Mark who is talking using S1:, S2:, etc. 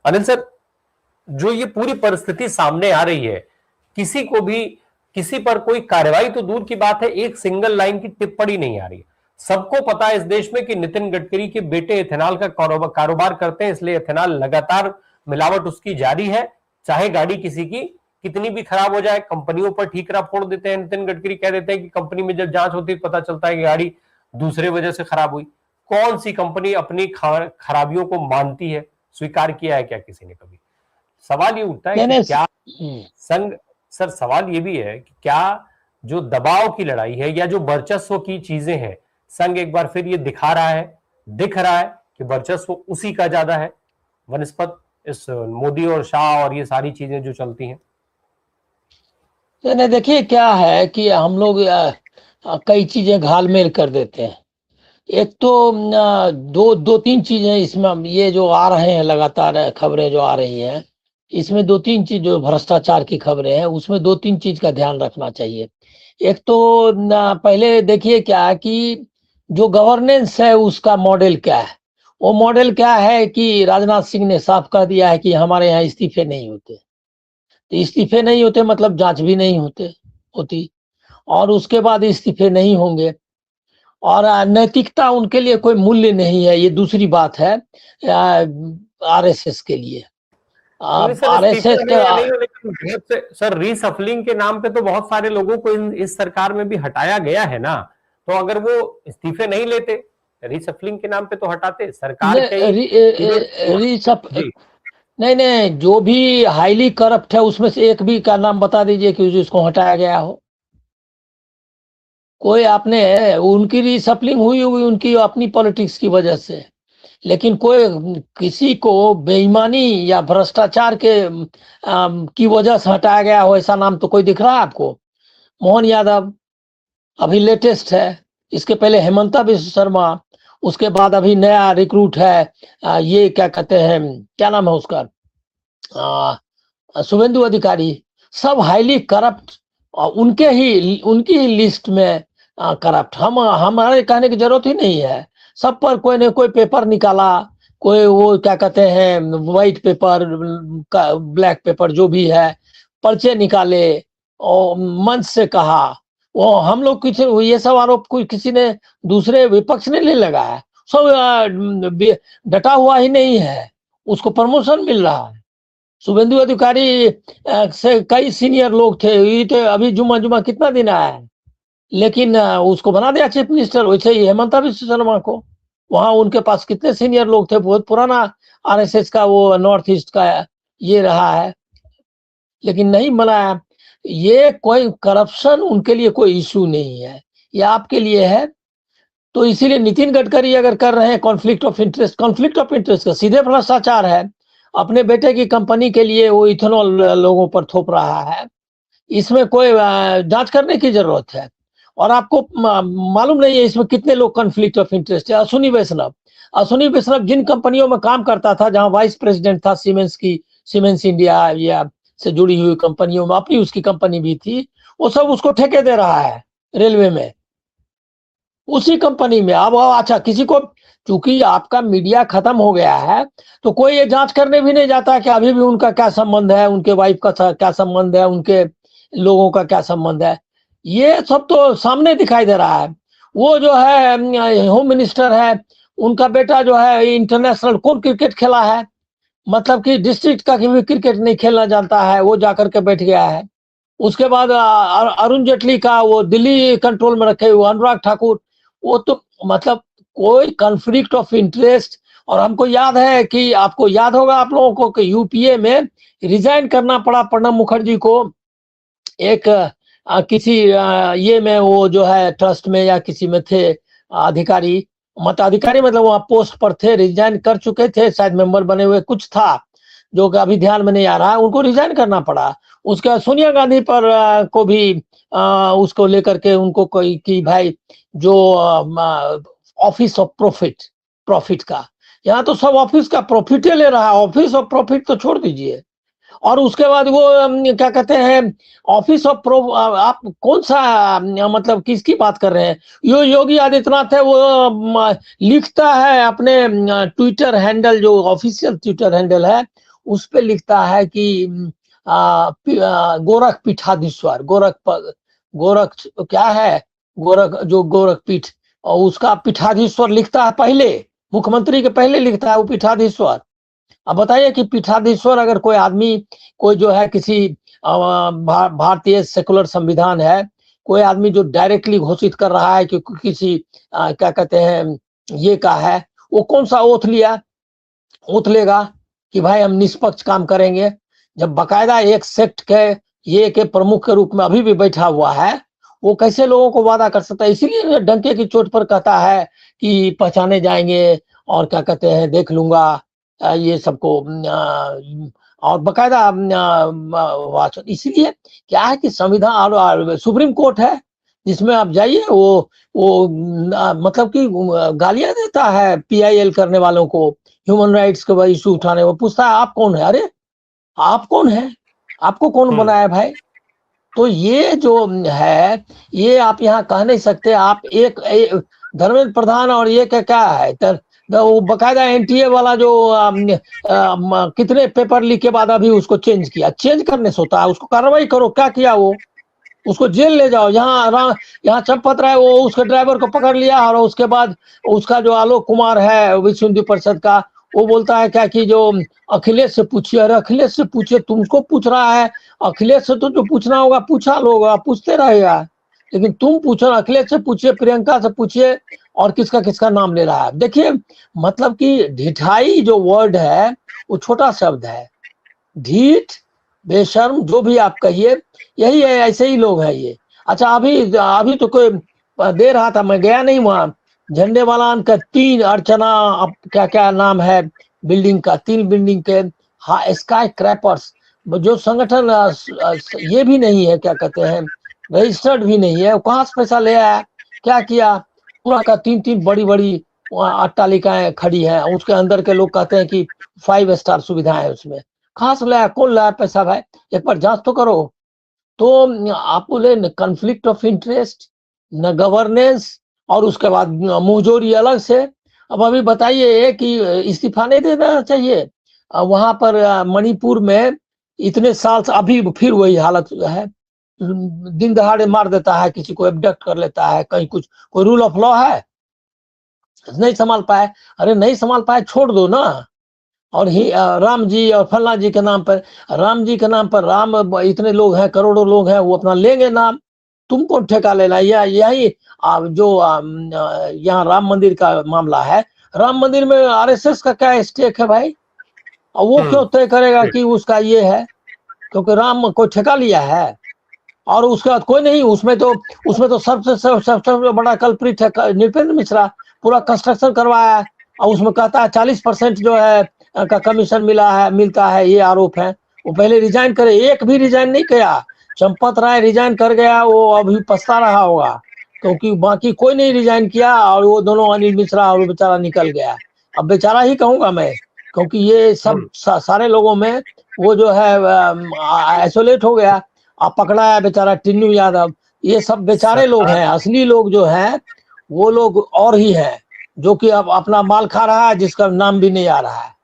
S1: Anil sir, जो ये पूरी परिस्थिति सामने आ रही है, किसी को भी किसी पर कोई कार्रवाई तो दूर की बात है, एक सिंगल लाइन की टिप्पणी नहीं आ रही है। सबको पता है इस देश में कि नितिन गडकरी के बेटे इथेनॉल का कारोबार करते हैं, इसलिए इथेनॉल लगातार मिलावट उसकी जारी है। चाहे गाड़ी किसी की कितनी भी खराब हो जाए, कंपनियों पर ठीकरा फोड़ देते हैं नितिन गडकरी, कह देते हैं कि कंपनी में जब जांच होती है पता चलता है कि गाड़ी दूसरे वजह से खराब हुई। कौन सी कंपनी अपनी खराबियों को मानती है? स्वीकार किया है क्या किसी ने कभी? सवाल ये उठता है कि क्या संघ, सर सवाल ये भी है कि क्या जो दबाव की लड़ाई है या जो वर्चस्व की चीजें हैं, संघ एक बार फिर ये दिख रहा है कि वर्चस्व उसी का ज्यादा है वनस्पत इस मोदी और शाह और ये सारी चीजें जो चलती हैं?
S2: नहीं, देखिए क्या है कि हम लोग कई चीजें घालमेल कर देते हैं। एक तो दो तीन चीजें इसमें ये जो आ रहे हैं लगातार खबरें जो आ रही हैं, इसमें दो तीन चीज जो भ्रष्टाचार की खबरें हैं उसमें दो तीन चीज का ध्यान रखना चाहिए। एक तो पहले देखिए क्या कि जो गवर्नेंस है उसका मॉडल क्या है। वो मॉडल क्या है कि राजनाथ सिंह ने साफ कह दिया है कि हमारे यहाँ इस्तीफे नहीं होते। तो इस्तीफे नहीं होते मतलब जांच भी नहीं होती, और उसके बाद इस्तीफे नहीं होंगे, और नैतिकता उनके लिए कोई मूल्य नहीं है। ये दूसरी बात है आरएसएस के लिए।
S1: आरएसएस का सर रीसफलिंग के नाम पे तो बहुत सारे लोगों को इस सरकार में भी हटाया गया है ना, तो अगर वो इस्तीफे नहीं लेते, रीसफलिंग के नाम पे तो हटाते सरकार के
S2: नहीं, जो भी हाईली करप्ट है उसमें से एक भी का नाम बता दीजिए कि जिसको हटाया गया हो। कोई आपने उनकी रीसफलिंग हुई उनकी अपनी पॉलिटिक्स की वजह से, लेकिन कोई किसी को बेईमानी या भ्रष्टाचार के की वजह से हटाया गया हो ऐसा नाम तो कोई दिख रहा है आपको? मोहन यादव अभी लेटेस्ट है, इसके पहले हेमंता बिश्व शर्मा, उसके बाद अभी नया रिक्रूट है ये क्या कहते हैं, क्या नाम है उसका, शुभेंदु अधिकारी। सब हाईली करप्ट, उनकी ही लिस्ट में करप्ट। हमारे कहने की जरूरत ही नहीं है। सब पर कोई न कोई पेपर निकाला, कोई वो क्या कहते हैं व्हाइट पेपर ब्लैक पेपर जो भी है, पर्चे निकाले और मंच से कहा। वो हम लोग किसी ये सब आरोप कोई किसी ने दूसरे विपक्ष ने नहीं लगाया। सब डटा हुआ ही नहीं है, उसको प्रमोशन मिल रहा है। शुभेंदु अधिकारी से कई सीनियर लोग थे, ये तो अभी जुमा कितना दिन आया है, लेकिन उसको बना दिया चीफ मिनिस्टर। वैसे ही हेमंता बिश्व शर्मा को, वहां उनके पास कितने सीनियर लोग थे, बहुत पुराना आरएसएस का वो नॉर्थ ईस्ट का ये रहा है, लेकिन नहीं बनाया। ये कोई करप्शन उनके लिए कोई इशू नहीं है, ये आपके लिए है। तो इसीलिए नितिन गडकरी अगर कर रहे हैं कॉन्फ्लिक्ट ऑफ इंटरेस्ट का सीधे भ्रष्टाचार है। अपने बेटे की कंपनी के लिए वो इथेनॉल लोगों पर थोप रहा है, इसमें कोई जांच करने की जरूरत है। और आपको मालूम नहीं है इसमें कितने लोग कॉन्फ्लिक्ट ऑफ इंटरेस्ट है। अश्विनी वैष्णव जिन कंपनियों में काम करता था, जहां वाइस प्रेसिडेंट था सीमेंस इंडिया या से जुड़ी हुई कंपनियों में, अपनी उसकी कंपनी भी थी, वो सब उसको ठेके दे रहा है रेलवे में, उसी कंपनी में। अब अच्छा, किसी को, चूंकि आपका मीडिया खत्म हो गया है तो कोई ये जांच करने भी नहीं जाता कि अभी भी उनका क्या संबंध है, उनके वाइफ का क्या संबंध है, उनके लोगों का क्या संबंध है। ये सब तो सामने दिखाई दे रहा है। वो जो है होम मिनिस्टर है, उनका बेटा जो है इंटरनेशनल कौन क्रिकेट खेला है, मतलब कि डिस्ट्रिक्ट का भी क्रिकेट नहीं खेलना जानता है, वो जाकर के बैठ गया है। उसके बाद अरुण जेटली का वो दिल्ली कंट्रोल में रखे हुए अनुराग ठाकुर, वो तो मतलब कोई कॉन्फ्लिक्ट ऑफ इंटरेस्ट। और हमको याद है कि आपको याद होगा आप लोगों को कि यूपीए में रिजाइन करना पड़ा प्रणब मुखर्जी को, एक किसी ये में वो जो है ट्रस्ट में या किसी में थे अधिकारी, मताधिकारी, मतलब वहाँ पोस्ट पर थे, रिजाइन कर चुके थे, शायद मेंबर बने हुए कुछ था जो कि अभी ध्यान में नहीं आ रहा है, उनको रिजाइन करना पड़ा। उसके बाद सोनिया गांधी पर को भी उसको लेकर के उनको कोई कि भाई जो ऑफिस ऑफ प्रॉफिट का, यहाँ तो सब ऑफिस का प्रॉफिट ले रहा है, ऑफिस ऑफ प्रॉफिट तो छोड़ दीजिए। और उसके बाद वो क्या कहते हैं ऑफिस ऑफ आप कौन सा मतलब किसकी बात कर रहे हैं? योगी आदित्यनाथ है, वो लिखता है अपने ट्विटर हैंडल, जो ऑफिशियल ट्विटर हैंडल है उस पे लिखता है कि गोरख पीठाधीश्वर, गोरख क्या है, गोरख जो गोरख पीठ, और उसका पीठाधीश्वर लिखता है पहले, मुख्यमंत्री के पहले लिखता है वो पीठाधीश्वर। अब बताइए कि पीठाधीश्वर अगर कोई आदमी, कोई जो है किसी भारतीय सेकुलर संविधान है, कोई आदमी जो डायरेक्टली घोषित कर रहा है कि किसी क्या कहते हैं ये का है, वो कौन सा ओथ लिया, ओथ लेगा कि भाई हम निष्पक्ष काम करेंगे, जब बकायदा एक सेक्ट के ये के प्रमुख के रूप में अभी भी बैठा हुआ है, वो कैसे लोगों को वादा कर सकता है? इसीलिए डंके की चोट पर कहता है कि पहचाने जाएंगे और क्या कहते हैं देख लूंगा ये सबको, और बकायदा वाचन। इसीलिए क्या है कि संविधान और सुप्रीम कोर्ट है जिसमें आप जाइए, वो मतलब कि गालियां देता है PIL करने वालों को, ह्यूमन राइट्स के इशू उठाने, वो पूछता है आप कौन है, अरे आप कौन है, आपको कौन बनाया भाई? तो ये जो है ये आप यहाँ कह नहीं सकते। आप एक धर्मेंद्र प्रधान और ये क्या है, वो बकायदा NTA वाला जो कितने पेपर लीक के बाद अभी उसको चेंज किया, चेंज करने से होता है, उसको कार्रवाई करो, क्या किया वो, उसको जेल ले जाओ। यहाँ चंपत राय वो उसके ड्राइवर को पकड़ लिया, और उसके बाद उसका जो आलोक कुमार है विश्व हिंदू परिषद का, वो बोलता है क्या कि जो अखिलेश से पूछिए। अरे अखिलेश से पूछिए, तुमको पूछ रहा है, अखिलेश से तो जो पूछना होगा पूछा लोग, पूछते रहेगा, लेकिन तुम पूछो, अखिलेश से पूछिए, प्रियंका से पूछिए, और किसका किसका नाम ले रहा है। देखिए मतलब कि ढिठाई जो वर्ड है वो छोटा शब्द है, ढीठ बेशर्म जो भी आप कहिए, यही है, ऐसे ही लोग हैं ये। अच्छा अभी तो कोई दे रहा था, मैं गया नहीं वहां, झंडे वाला का 3 अर्चना, अब क्या क्या नाम है बिल्डिंग का, 3 बिल्डिंग के स्काई क्रैपर्स, जो संगठन ये भी नहीं है, क्या कहते हैं रजिस्टर्ड भी नहीं है, कहाँ से पैसा ले आया, क्या किया, पूरा का 3 बड़ी बड़ी अट्टालिकाएं खड़ी है, उसके अंदर के लोग कहते हैं कि 5 स्टार सुविधाएं है उसमें, कहाँ से लाया, कौन लाया पैसा भाई, एक बार जांच तो करो। तो आप बोले न कन्फ्लिक्ट ऑफ इंटरेस्ट, न गवर्नेंस, और उसके बाद मुंहजोरी अलग से। अब अभी बताइए कि इस्तीफा नहीं देना चाहिए, वहां पर मणिपुर में इतने साल से अभी फिर वही हालत है, दिन दहाड़े मार देता है किसी को, एबडक्ट कर लेता है, कहीं कुछ, कोई रूल ऑफ लॉ है, नहीं संभाल पाए। अरे नहीं संभाल पाए छोड़ दो ना, और ही राम जी और फल्ला जी के नाम पर, राम जी के नाम पर राम, इतने लोग हैं, करोड़ों लोग हैं, वो अपना लेंगे नाम, तुमको ठेका लेना। यही जो यहाँ राम मंदिर का मामला है, राम मंदिर में RSS का क्या स्टेक है भाई, और वो क्यों तय करेगा कि उसका ये है, क्योंकि राम को ठेका लिया है, और उसके बाद कोई नहीं, उसमें तो सबसे बड़ा कल्प्रिट है नृपेंद्र मिश्रा, पूरा कंस्ट्रक्शन करवाया, और उसमें कहता है 40% जो है का कमीशन मिलता है, ये आरोप है। वो पहले रिजाइन करे, एक भी रिजाइन नहीं किया, चंपत राय रिजाइन कर गया, वो अभी पछता रहा होगा, क्योंकि बाकी कोई नहीं रिजाइन किया, और वो दोनों अनिल मिश्रा और बेचारा निकल गया। अब बेचारा ही कहूंगा मैं, क्योंकि ये सब सारे लोगों में वो जो है आइसोलेट हो गया। अब पकड़ा है बेचारा टिन्नू यादव, ये सब बेचारे लोग हैं, असली लोग जो हैं वो लोग और ही हैं, जो कि अब अपना माल खा रहा है, जिसका नाम भी नहीं आ रहा है।